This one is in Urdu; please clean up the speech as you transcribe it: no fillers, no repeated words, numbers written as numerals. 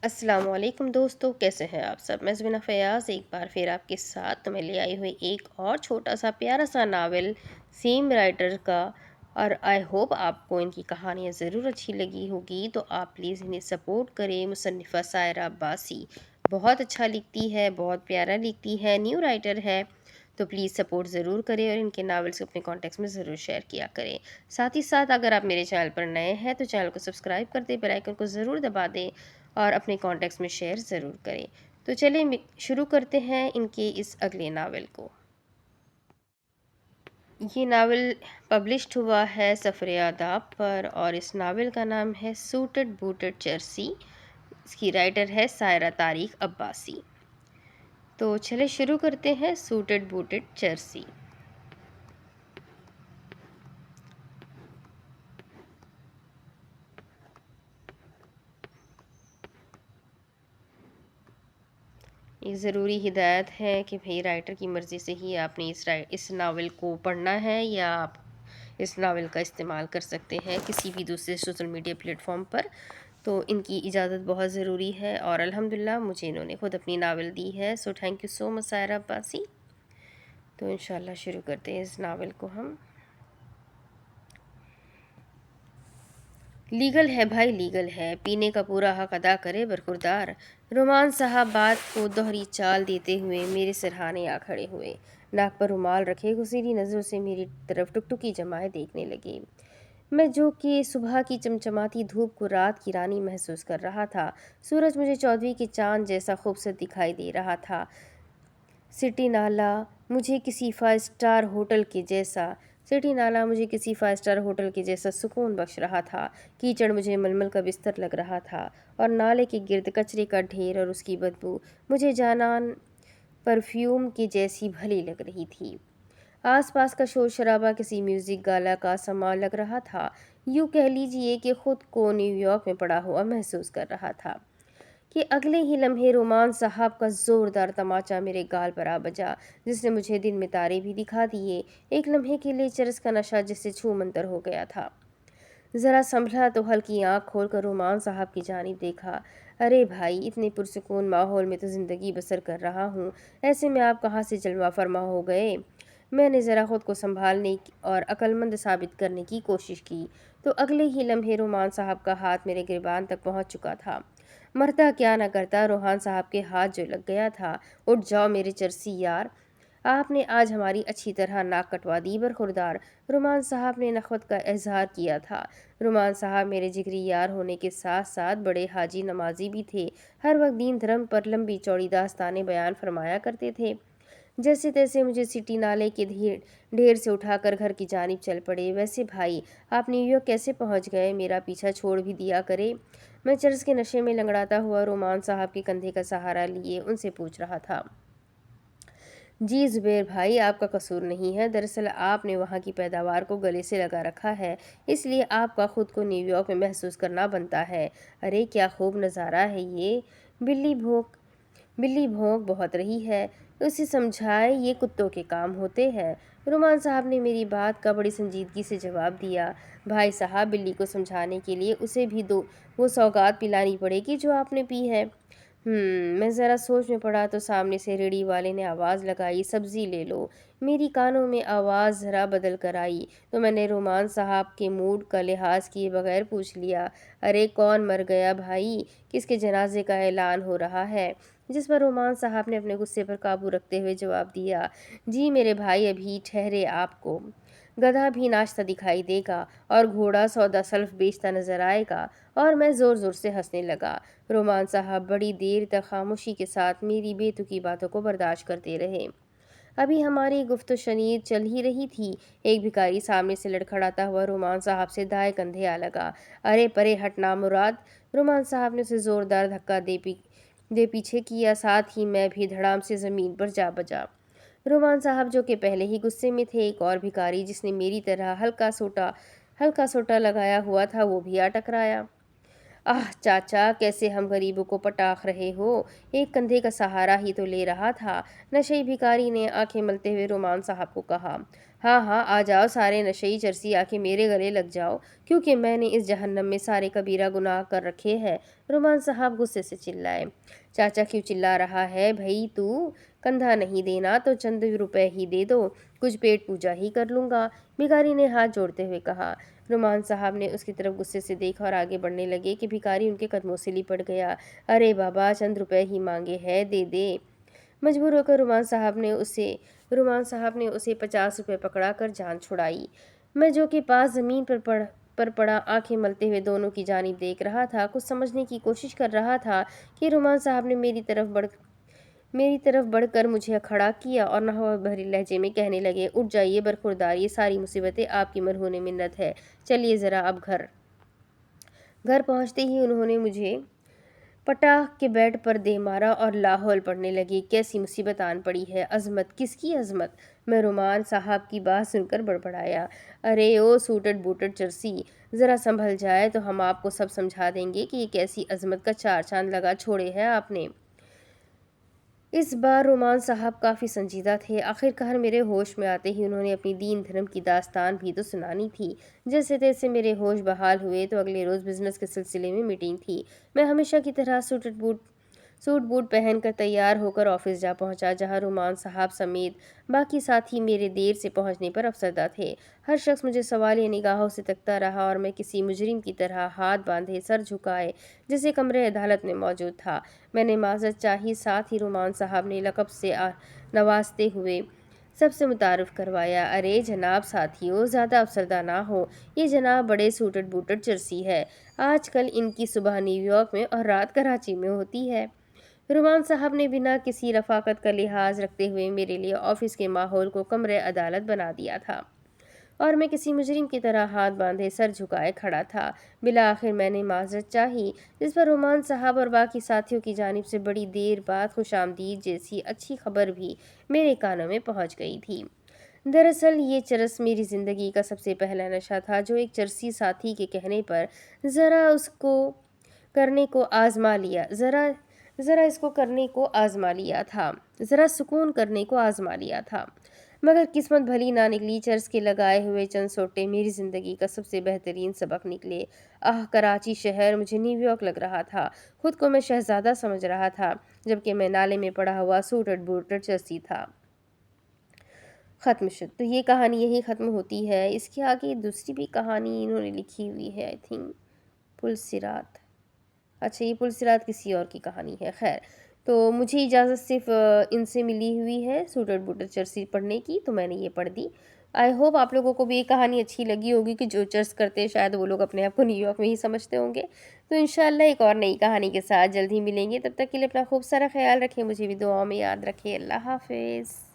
السلام علیکم دوستو، کیسے ہیں آپ سب؟ میں زبینہ فیاض ایک بار پھر آپ کے ساتھ میں لے آئی ہوئی ایک اور چھوٹا سا پیارا سا ناول سیم رائٹر کا، اور آئی ہوپ آپ کو ان کی کہانیاں ضرور اچھی لگی ہوگی۔ تو آپ پلیز انہیں سپورٹ کریں۔ مصنفہ سائرہ عباسی بہت اچھا لکھتی ہے، بہت پیارا لکھتی ہے، نیو رائٹر ہے، تو پلیز سپورٹ ضرور کریں اور ان کے ناولس اپنے کانٹیکٹس میں ضرور شیئر کیا کریں۔ ساتھ ہی ساتھ اگر آپ میرے چینل پر نئے ہیں تو چینل کو سبسکرائب کر دیں، بیل آئیکن کو ضرور دبا دیں اور اپنے کانٹیکٹس میں شیئر ضرور کریں۔ تو چلیں شروع کرتے ہیں ان کے اس اگلے ناول کو۔ یہ ناول پبلشڈ ہوا ہے سفر آداب پر، اور اس ناول کا نام ہے سوٹڈ بوٹڈ چرسی۔ اس کی رائٹر ہے سائرہ طارق عباسی۔ تو چلیں شروع کرتے ہیں سوٹڈ بوٹڈ چرسی۔ ایک ضروری ہدایت ہے کہ بھئی رائٹر کی مرضی سے ہی آپ نے اس ناول کو پڑھنا ہے، یا آپ اس ناول کا استعمال کر سکتے ہیں کسی بھی دوسرے سوشل میڈیا پلیٹ فارم پر۔ تو ان کی اجازت بہت ضروری ہے، اور الحمدللہ مجھے انہوں نے خود اپنی ناول دی ہے، سو تھینک یو سو مچ سائرہ عباسی۔ تو انشاءاللہ شروع کرتے ہیں اس ناول کو ہم۔ لیگل ہے بھائی، لیگل ہے، پینے کا پورا حق ادا کرے برخوردار۔ رومان صاحب بات کو دوہری چال دیتے ہوئے میرے سرہانے آ کھڑے ہوئے، ناک پر رومال رکھے گزری نظروں سے میری طرف ٹکٹکی جمائے دیکھنے لگے۔ میں جو کہ صبح کی چمچماتی دھوپ کو رات کی رانی محسوس کر رہا تھا، سورج مجھے چودھویں کے چاند جیسا خوبصورت دکھائی دے رہا تھا، سٹی نالا مجھے کسی فائیو سٹار ہوٹل کے جیسا سکون بخش رہا تھا، کیچڑ مجھے ململ کا بستر لگ رہا تھا، اور نالے کے گرد کچرے کا ڈھیر اور اس کی بدبو مجھے جانان پرفیوم کی جیسی بھلی لگ رہی تھی۔ آس پاس کا شور شرابہ کسی میوزک گالا کا سماع لگ رہا تھا، یوں کہہ لیجئے کہ خود کو نیو یارک میں پڑا ہوا محسوس کر رہا تھا کہ اگلے ہی لمحے رومان صاحب کا زوردار تماچا میرے گال پر آ بجا، جس نے مجھے دن میں تارے بھی دکھا دیے۔ ایک لمحے کے لیے چرس کا نشہ جس سے چھو منتر ہو گیا تھا۔ ذرا سنبھلا تو ہلکی آنکھ کھول کر رومان صاحب کی جانب دیکھا۔ ارے بھائی، اتنے پرسکون ماحول میں تو زندگی بسر کر رہا ہوں، ایسے میں آپ کہاں سے جلوہ فرما ہو گئے؟ میں نے ذرا خود کو سنبھالنے اور عقل مند ثابت کرنے کی کوشش کی تو اگلے ہی لمحے رومان صاحب کا ہاتھ میرے گریبان تک پہنچ چکا تھا۔ مرتا کیا نہ کرتا، رومان صاحب کے ہاتھ جو لگ گیا تھا۔ اٹھ جاؤ میرے چرسی یار، آپ نے آج ہماری اچھی طرح ناک کٹوا دی برخوردار۔ رومان صاحب نے نخوت کا اظہار کیا تھا۔ رومان صاحب میرے جگری یار ہونے کے ساتھ ساتھ بڑے حاجی نمازی بھی تھے، ہر وقت دین دھرم پر لمبی چوڑی داستانیں بیان فرمایا کرتے تھے۔ جیسے تیسے مجھے سٹی نالے کے ڈھیر سے اٹھا کر گھر کی جانب چل پڑے۔ ویسے بھائی، آپ نیو یارک کیسے پہنچ گئے؟ میرا پیچھا چھوڑ بھی دیا کرے۔ میں چرس کے نشے میں لنگڑاتا ہوا رومان صاحب کے کندھے کا سہارا لیے ان سے پوچھ رہا تھا۔ جی زبیر بھائی، آپ کا قصور نہیں ہے، دراصل آپ نے وہاں کی پیداوار کو گلے سے لگا رکھا ہے، اس لیے آپ کا خود کو نیو یارک میں محسوس کرنا بنتا ہے۔ ارے کیا خوب نظارہ ہے یہ! بلی بھونک بہت رہی ہے، اسے سمجھائے یہ کتوں کے کام ہوتے ہیں۔ رومان صاحب نے میری بات کا بڑی سنجیدگی سے جواب دیا۔ بھائی صاحب، بلی کو سمجھانے کے لیے اسے بھی وہ سوغات پلانی پڑے گی جو آپ نے پی ہے۔ میں ذرا سوچ میں پڑا تو سامنے سے ریڑھی والے نے آواز لگائی، سبزی لے لو۔ میری کانوں میں آواز ذرا بدل کر آئی تو میں نے رومان صاحب کے موڈ کا لحاظ کیے بغیر پوچھ لیا، ارے کون مر گیا بھائی؟ کس کے جنازے کا اعلان ہو رہا ہے؟ جس پر رومان صاحب نے اپنے غصے پر قابو رکھتے ہوئے جواب دیا، جی میرے بھائی ابھی ٹھہرے، آپ کو گدھا بھی ناچتا دکھائی دے گا اور گھوڑا سودا سلف بیچتا نظر آئے گا۔ اور میں زور زور سے ہنسنے لگا۔ رومان صاحب بڑی دیر تک خاموشی کے ساتھ میری بے تکی باتوں کو برداشت کرتے رہے۔ ابھی ہماری گفت و شنید چل ہی رہی تھی، ایک بھکاری سامنے سے لڑکھڑاتا ہوا رومان صاحب سے دائیں کندھے آ لگا۔ ارے پرے ہٹ نامراد! رومان صاحب نے اسے زوردار دھکا دے پیچھے کیا، ساتھ ہی میں بھی دھڑام سے زمین پر جا بجا۔ رومان صاحب جو کہ پہلے ہی غصے میں تھے، ایک اور بھکاری جس نے میری طرح ہلکا سوٹا لگایا ہوا تھا وہ بھی آ ٹکرایا۔ آہ چاچا، کیسے ہم غریبوں کو پٹاخ رہے ہو! ایک کندھے کا سہارا ہی تو لے رہا تھا، نشئی بھکاری نے آنکھیں ملتے ہوئے رومان صاحب کو کہا۔ ہاں ہاں آ جاؤ سارے نشئی چرسی، آ کے میرے گلے لگ جاؤ، کیونکہ میں نے اس جہنم میں سارے کبیرہ گناہ کر رکھے ہیں۔ رومان صاحب غصے سے چلائے۔ چاچا کیوں چلا رہا ہے بھائی تو؟ کندھا نہیں دینا تو چند روپے ہی دے دو، کچھ پیٹ پوجا ہی کر لوں گا، بھکاری نے ہاتھ جوڑتے ہوئے کہا۔ رومان صاحب نے اس کی طرف غصے سے دیکھا اور آگے بڑھنے لگے کہ بھکاری ان کے قدموں سے لپٹ گیا۔ ارے بابا چند روپے ہی مانگے ہیں، دے دے۔ مجبور ہو کر رومان صاحب نے اسے 50 روپے پکڑا کر جان چھڑائی۔ میں جو کہ پاس زمین پر پڑا آنکھیں ملتے ہوئے دونوں کی جانب دیکھ رہا تھا، کچھ سمجھنے کی کوشش کر رہا تھا کہ رومان صاحب نے میری طرف بڑھ کر مجھے کھڑا کیا اور نحوست بھری لہجے میں کہنے لگے، اٹھ جائیے برخوردار، یہ ساری مصیبتیں آپ کی مرہون منت ہے، چلیے ذرا اب گھر پہنچتے ہی انہوں نے مجھے پٹاخ کے بیڈ پر دے مارا اور لاہول پڑنے لگی۔ کیسی مصیبت آن پڑی ہے؟ عظمت؟ کس کی عظمت؟ میں رومان صاحب کی بات سن کر بڑبڑایا۔ ارے او سوٹڈ بوٹڈ چرسی، ذرا سنبھل جائے تو ہم آپ کو سب سمجھا دیں گے کہ یہ کیسی عظمت کا چار چاند لگا چھوڑے ہیں آپ نے۔ اس بار رومان صاحب کافی سنجیدہ تھے۔ آخرکار میرے ہوش میں آتے ہی انہوں نے اپنی دین دھرم کی داستان بھی تو سنانی تھی۔ جیسے تیسے میرے ہوش بحال ہوئے تو اگلے روز بزنس کے سلسلے میں میٹنگ تھی۔ میں ہمیشہ کی طرح سوٹ بوٹ پہن کر تیار ہو کر آفس جا پہنچا، جہاں رومان صاحب سمیت باقی ساتھی میرے دیر سے پہنچنے پر افسردہ تھے۔ ہر شخص مجھے سوالیہ نگاہوں سے تکتا رہا اور میں کسی مجرم کی طرح ہاتھ باندھے سر جھکائے جیسے کمرے عدالت میں موجود تھا۔ میں نے معذرت چاہی، ساتھ ہی رومان صاحب نے لقب سے نوازتے ہوئے سب سے متعارف کروایا۔ ارے جناب ساتھیو، زیادہ افسردہ نہ ہو، یہ جناب بڑے سوٹڈ بوٹڈ چرسی ہے۔ آج کل ان کی صبح نیو یارک میں اور رات کراچی میں ہوتی ہے۔ رومان صاحب نے بنا کسی رفاقت کا لحاظ رکھتے ہوئے میرے لیے آفس کے ماحول کو کمرے عدالت بنا دیا تھا اور میں کسی مجرم کی طرح ہاتھ باندھے سر جھکائے کھڑا تھا۔ بالآخر میں نے معذرت چاہی، جس پر رومان صاحب اور باقی ساتھیوں کی جانب سے بڑی دیر بعد خوش آمدید جیسی اچھی خبر بھی میرے کانوں میں پہنچ گئی تھی۔ دراصل یہ چرس میری زندگی کا سب سے پہلا نشہ تھا جو ایک چرسی ساتھی کے کہنے پر ذرا اس کو کرنے کو آزما لیا تھا، مگر قسمت بھلی نہ نکلی۔ چرس کے لگائے ہوئے چند سوٹے میری زندگی کا سب سے بہترین سبق نکلے۔ کراچی شہر مجھے نیو یارک لگ رہا تھا، خود کو میں شہزادہ سمجھ رہا تھا، جبکہ میں نالے میں پڑا ہوا سوٹڈ بوٹڈ چرسی تھا۔ ختم شد۔ تو یہ کہانی یہی ختم ہوتی ہے۔ اس کے آگے دوسری بھی کہانی انہوں نے لکھی ہوئی ہے، آئی تھنک پلسرات۔ اچھا، یہ پلسرات کسی اور کی کہانی ہے۔ خیر، تو مجھے اجازت صرف ان سے ملی ہوئی ہے سوٹڈ بوٹڈ چرسی پڑھنے کی، تو میں نے یہ پڑھ دی۔ آئی ہوپ آپ لوگوں کو بھی یہ کہانی اچھی لگی ہوگی کہ جو چرس کرتے ہیں شاید وہ لوگ اپنے آپ کو نیو یارک میں ہی سمجھتے ہوں گے۔ تو انشاءاللہ ایک اور نئی کہانی کے ساتھ جلد ہی ملیں گے۔ تب تک کے لیے اپنا خوب سارا خیال رکھیں، مجھے بھی دعاؤں میں یاد رکھیں۔ اللہ حافظ۔